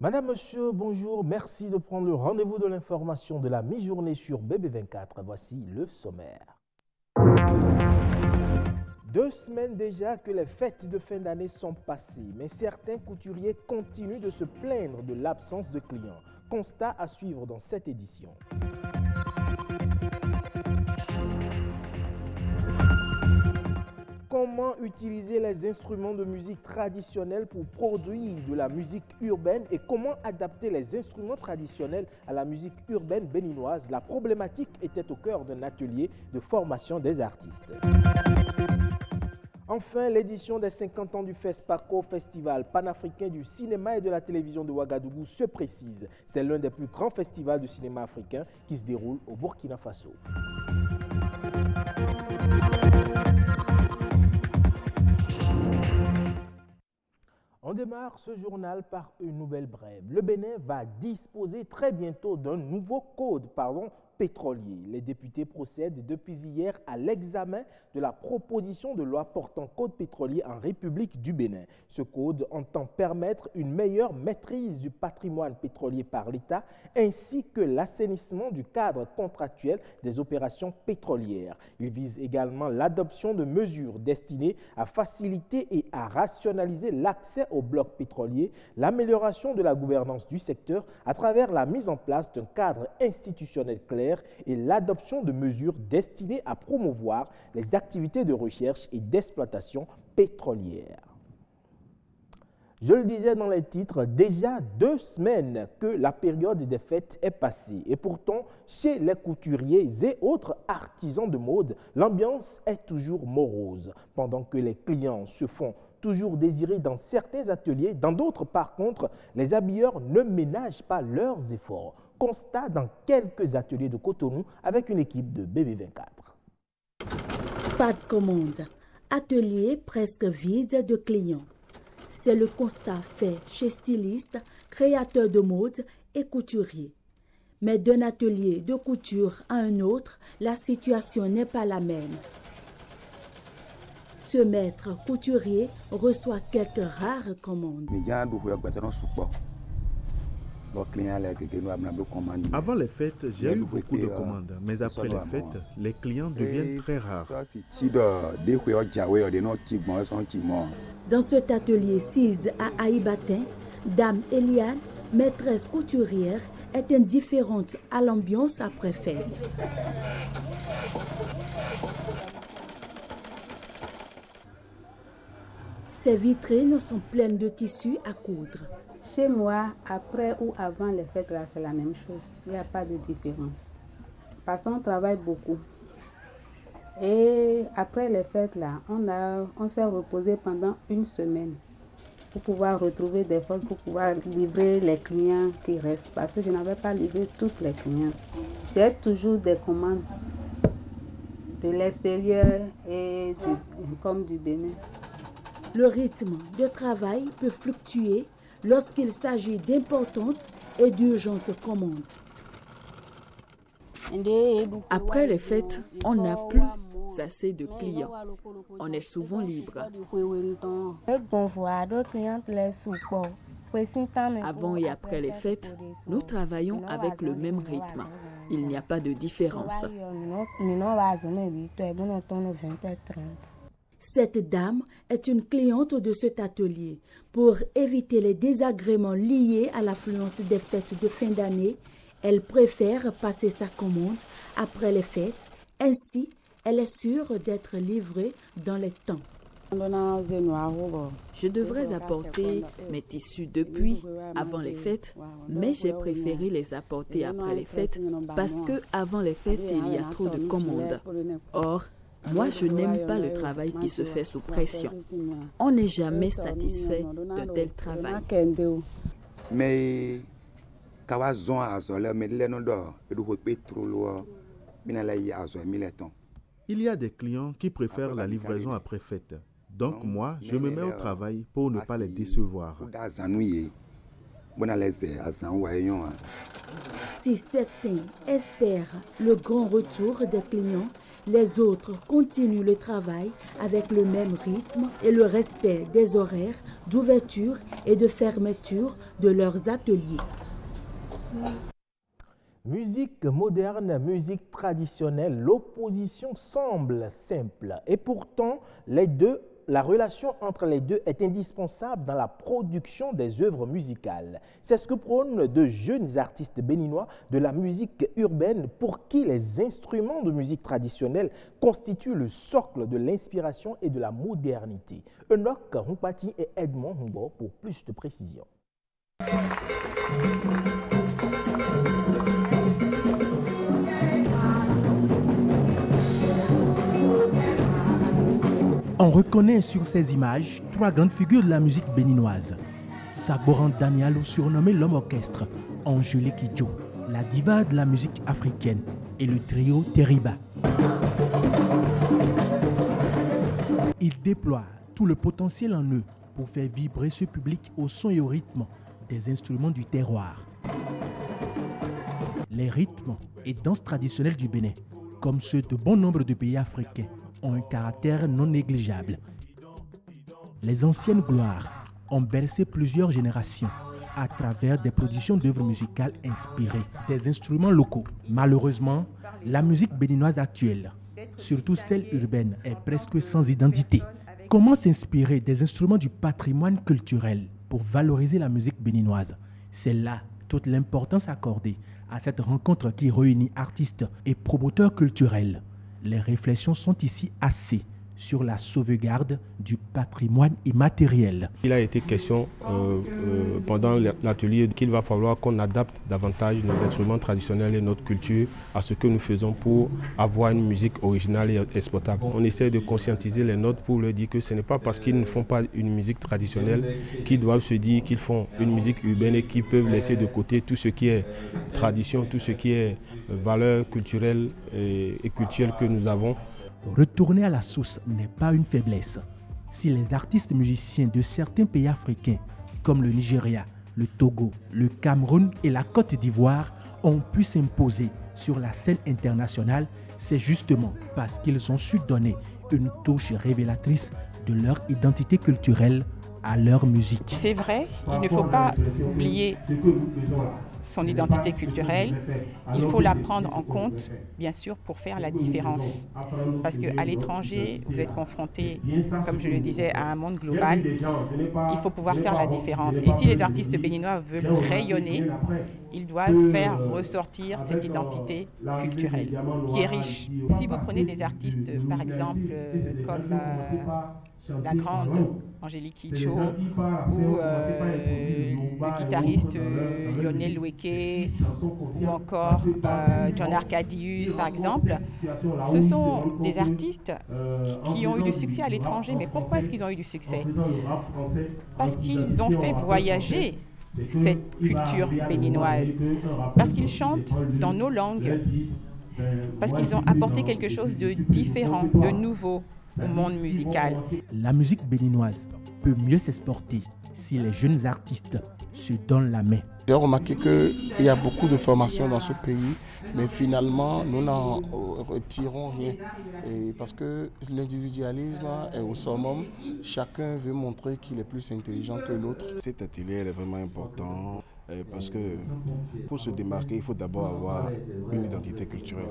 Madame, Monsieur, bonjour. Merci de prendre le rendez-vous de l'information de la mi-journée sur BB24. Voici le sommaire. 2 semaines déjà que les fêtes de fin d'année sont passées, mais certains couturiers continuent de se plaindre de l'absence de clients. Constat à suivre dans cette édition. Comment utiliser les instruments de musique traditionnels pour produire de la musique urbaine et comment adapter les instruments traditionnels à la musique urbaine béninoise? La problématique était au cœur d'un atelier de formation des artistes. Enfin, l'édition des 50 ans du FESPACO, Festival panafricain du cinéma et de la télévision de Ouagadougou, se précise. C'est l'un des plus grands festivals de cinéma africain qui se déroule au Burkina Faso. On démarre ce journal par une nouvelle brève. Le Bénin va disposer très bientôt d'un nouveau code pétrolier. Les députés procèdent depuis hier à l'examen de la proposition de loi portant code pétrolier en République du Bénin. Ce code entend permettre une meilleure maîtrise du patrimoine pétrolier par l'État ainsi que l'assainissement du cadre contractuel des opérations pétrolières. Il vise également l'adoption de mesures destinées à faciliter et à rationaliser l'accès aux blocs pétroliers, l'amélioration de la gouvernance du secteur à travers la mise en place d'un cadre institutionnel clair et l'adoption de mesures destinées à promouvoir les activités de recherche et d'exploitation pétrolière. Je le disais dans les titres, déjà 2 semaines que la période des fêtes est passée. Et pourtant, chez les couturiers et autres artisans de mode, l'ambiance est toujours morose. Pendant que les clients se font toujours désirer dans certains ateliers, dans d'autres, par contre, les habilleurs ne ménagent pas leurs efforts. Constat dans quelques ateliers de Cotonou avec une équipe de BB24. Pas de commande. Atelier presque vide de clients. C'est le constat fait chez stylistes, créateurs de mode et couturiers. Mais d'un atelier de couture à un autre, la situation n'est pas la même. Ce maître couturier reçoit quelques rares commandes. Avant les fêtes, j'ai eu beaucoup de commandes, mais après les fêtes, les clients deviennent très rares. Dans cet atelier 6 à Aïbatin, Dame Eliane, maîtresse couturière, est indifférente à l'ambiance après fête. Ces vitrines sont pleines de tissus à coudre. Chez moi, après ou avant les fêtes, là, c'est la même chose. Il n'y a pas de différence. Parce qu'on travaille beaucoup. Et après les fêtes, là, on s'est reposé pendant 1 semaine pour pouvoir retrouver des forces, pour pouvoir livrer les clients qui restent. Parce que je n'avais pas livré tous les clients. J'ai toujours des commandes de l'extérieur et comme du Bénin. Le rythme de travail peut fluctuer lorsqu'il s'agit d'importantes et d'urgentes commandes. Après les fêtes, on n'a plus assez de clients. On est souvent libre. Avant et après les fêtes, nous travaillons avec le même rythme. Il n'y a pas de différence. Cette dame est une cliente de cet atelier. Pour éviter les désagréments liés à l'affluence des fêtes de fin d'année, elle préfère passer sa commande après les fêtes. Ainsi, elle est sûre d'être livrée dans les temps. Je devrais apporter mes tissus depuis avant les fêtes, mais j'ai préféré les apporter après les fêtes parce qu'avant les fêtes, il y a trop de commandes. Or, moi, je n'aime pas le travail qui se fait sous pression. On n'est jamais satisfait de tel travail. Mais il y a des clients qui préfèrent la livraison après fête. Donc moi, je me mets au travail pour ne pas les décevoir. Si certains espèrent le grand retour des clients, Les autres continuent le travail avec le même rythme et le respect des horaires d'ouverture et de fermeture de leurs ateliers. Musique moderne, musique traditionnelle, l'opposition semble simple. Et pourtant, la relation entre les deux est indispensable dans la production des œuvres musicales. C'est ce que prônent de jeunes artistes béninois de la musique urbaine pour qui les instruments de musique traditionnelle constituent le socle de l'inspiration et de la modernité. Enoch Humpati et Edmond Humbo pour plus de précisions. On reconnaît sur ces images trois grandes figures de la musique béninoise. Saboran Danialo, surnommé l'homme orchestre, Angélique Kidjo, la diva de la musique africaine, et le trio Teriba. Ils déploient tout le potentiel en eux pour faire vibrer ce public au son et au rythme des instruments du terroir. Les rythmes et danses traditionnelles du Bénin, comme ceux de bon nombre de pays africains, ont un caractère non négligeable. Les anciennes gloires ont bercé plusieurs générations à travers des productions d'œuvres musicales inspirées des instruments locaux. Malheureusement, la musique béninoise actuelle, surtout celle urbaine, est presque sans identité. Comment s'inspirer des instruments du patrimoine culturel pour valoriser la musique béninoise? C'est là toute l'importance accordée à cette rencontre qui réunit artistes et promoteurs culturels. Les réflexions sont ici assez sur la sauvegarde du patrimoine immatériel. Il a été question pendant l'atelier qu'il va falloir qu'on adapte davantage nos instruments traditionnels et notre culture à ce que nous faisons pour avoir une musique originale et exportable. On essaie de conscientiser les nôtres pour leur dire que ce n'est pas parce qu'ils ne font pas une musique traditionnelle qu'ils doivent se dire qu'ils font une musique urbaine et qu'ils peuvent laisser de côté tout ce qui est tradition, tout ce qui est valeur culturelle et culturelle que nous avons. Retourner à la source n'est pas une faiblesse. Si les artistes musiciens de certains pays africains, comme le Nigeria, le Togo, le Cameroun et la Côte d'Ivoire, ont pu s'imposer sur la scène internationale, c'est justement parce qu'ils ont su donner une touche révélatrice de leur identité culturelle à leur musique. C'est vrai, il ne faut pas oublier son identité culturelle, il faut la prendre en compte, bien sûr, pour faire la différence. Parce qu'à l'étranger, vous êtes confronté, comme je le disais, à un monde global, il faut pouvoir faire la différence. Et si les artistes béninois veulent rayonner, ils doivent faire ressortir cette identité culturelle, qui est riche. Si vous prenez des artistes, par exemple, comme la grande Angélique Kidjo ou le guitariste Lionel Loueke ou encore John Arcadius par exemple, ce sont des artistes qui ont eu du succès à l'étranger. Mais pourquoi est-ce qu'ils ont eu du succès? Parce qu'ils ont fait voyager cette culture béninoise, parce qu'ils chantent dans nos langues, parce qu'ils ont apporté quelque chose de différent, de nouveau au monde musical. La musique béninoise peut mieux s'exporter si les jeunes artistes se donnent la main. J'ai remarqué qu'il y a beaucoup de formations dans ce pays, mais finalement, nous n'en retirons rien. Et parce que l'individualisme est au summum, chacun veut montrer qu'il est plus intelligent que l'autre. Cet atelier est vraiment important parce que pour se démarquer, il faut d'abord avoir une identité culturelle.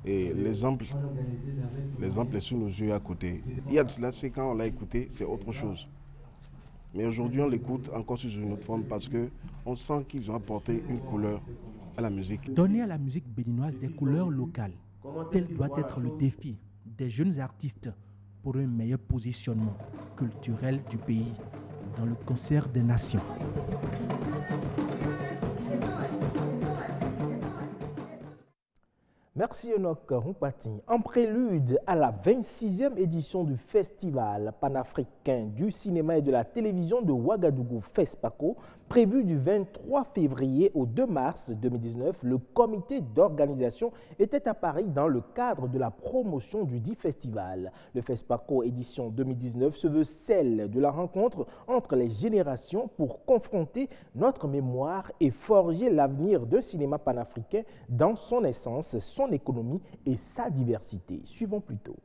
Et l'exemple est sous nos yeux à côté. Il y a de cela, c'est quand on l'a écouté, c'est autre chose. Mais aujourd'hui, on l'écoute encore sous une autre forme parce qu'on sent qu'ils ont apporté une couleur à la musique. Donner à la musique béninoise des couleurs locales, tel doit être le défi des jeunes artistes pour un meilleur positionnement culturel du pays dans le concert des nations. Merci Enoch Humpati. En prélude à la 26e édition du Festival panafricain du cinéma et de la télévision de Ouagadougou, FESPACO, prévu du 23 février au 2 mars 2019, le comité d'organisation était à Paris dans le cadre de la promotion du dit festival. Le FESPACO édition 2019 se veut celle de la rencontre entre les générations pour confronter notre mémoire et forger l'avenir d'un cinéma panafricain dans son essence, son économie et sa diversité. Suivons plutôt.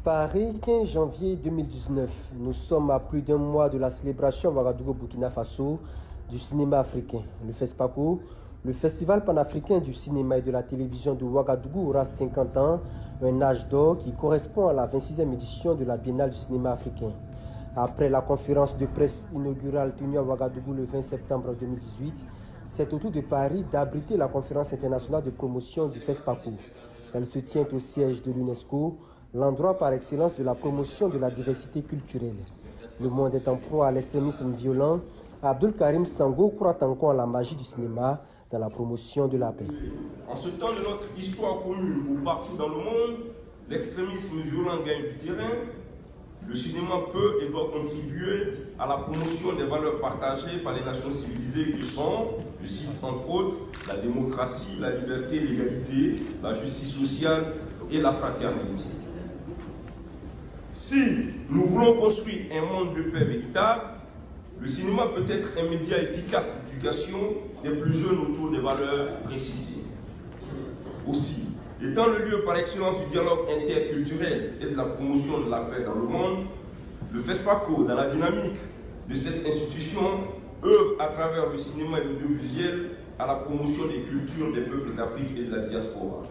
Paris, 15 janvier 2019. Nous sommes à plus d'un mois de la célébration Ouagadougou Burkina Faso du cinéma africain. Le FESPACO, le Festival panafricain du cinéma et de la télévision de Ouagadougou, aura 50 ans, un âge d'or qui correspond à la 26e édition de la Biennale du cinéma africain. Après la conférence de presse inaugurale tenue à Ouagadougou le 20 septembre 2018, c'est au tour de Paris d'abriter la conférence internationale de promotion du FESPACO. Elle se tient au siège de l'UNESCO, l'endroit par excellence de la promotion de la diversité culturelle. Le monde est en proie à l'extrémisme violent. Abdul Karim Sango croit encore à la magie du cinéma dans la promotion de la paix. En ce temps de notre histoire commune où partout dans le monde, l'extrémisme violent gagne du terrain, le cinéma peut et doit contribuer à la promotion des valeurs partagées par les nations civilisées qui sont, je cite entre autres, la démocratie, la liberté, l'égalité, la justice sociale et la fraternité. Si nous voulons construire un monde de paix véritable, le cinéma peut être un média efficace d'éducation des plus jeunes autour des valeurs précisées. Aussi, étant le lieu par excellence du dialogue interculturel et de la promotion de la paix dans le monde, le FESPACO, dans la dynamique de cette institution, œuvre à travers le cinéma et l'audiovisuel à la promotion des cultures des peuples d'Afrique et de la diaspora.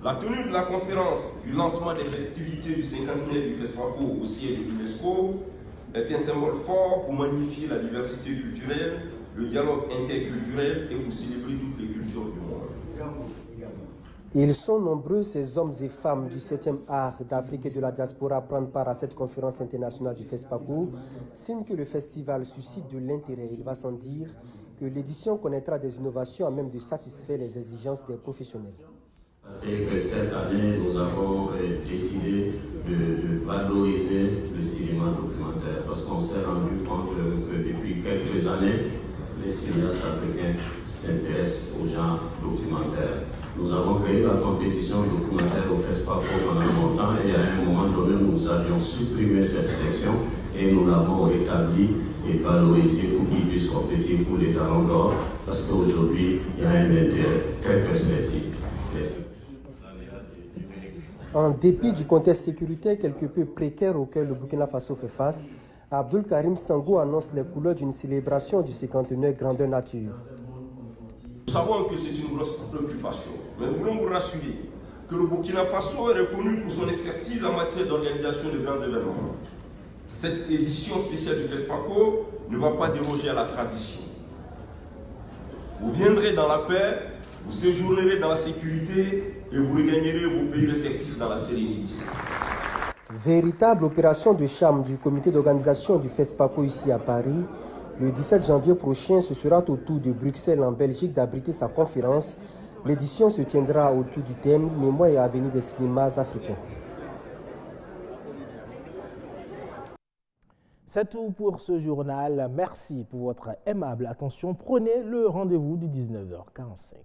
La tenue de la conférence du lancement des festivités du 50e du FESPACO au siège de l'UNESCO est un symbole fort pour magnifier la diversité culturelle, le dialogue interculturel et pour célébrer toutes les cultures du monde. Ils sont nombreux, ces hommes et femmes du 7e art d'Afrique et de la diaspora, à prendre part à cette conférence internationale du FESPACO, signe que le festival suscite de l'intérêt. Il va sans dire que l'édition connaîtra des innovations à même de satisfaire les exigences des professionnels. Et que cette année, nous avons décidé de valoriser le cinéma documentaire parce qu'on s'est rendu compte que depuis quelques années, les cinéastes africains s'intéressent au genre documentaire. Nous avons créé la compétition documentaire au FESPACO pendant longtemps et à un moment donné, nous avions supprimé cette section et nous l'avons rétablie et valorisée pour qu'ils puissent compétir pour les talents d'or parce qu'aujourd'hui, il y a un intérêt très perceptible. En dépit du contexte sécuritaire quelque peu précaire auquel le Burkina Faso fait face, Abdul Karim Sango annonce les couleurs d'une célébration du 59 grandeur nature. Nous savons que c'est une grosse préoccupation, mais nous voulons vous rassurer que le Burkina Faso est reconnu pour son expertise en matière d'organisation de grands événements. Cette édition spéciale du FESPACO ne va pas déroger à la tradition. Vous viendrez dans la paix, vous séjournerez dans la sécurité et vous regagnerez vos pays respectifs dans la sérénité. Véritable opération de charme du comité d'organisation du FESPACO ici à Paris. Le 17 janvier prochain, ce sera au tour de Bruxelles en Belgique d'abriter sa conférence. L'édition se tiendra autour du thème « Mémoire et avenir des cinémas africains ». C'est tout pour ce journal. Merci pour votre aimable attention. Prenez le rendez-vous du 19h45.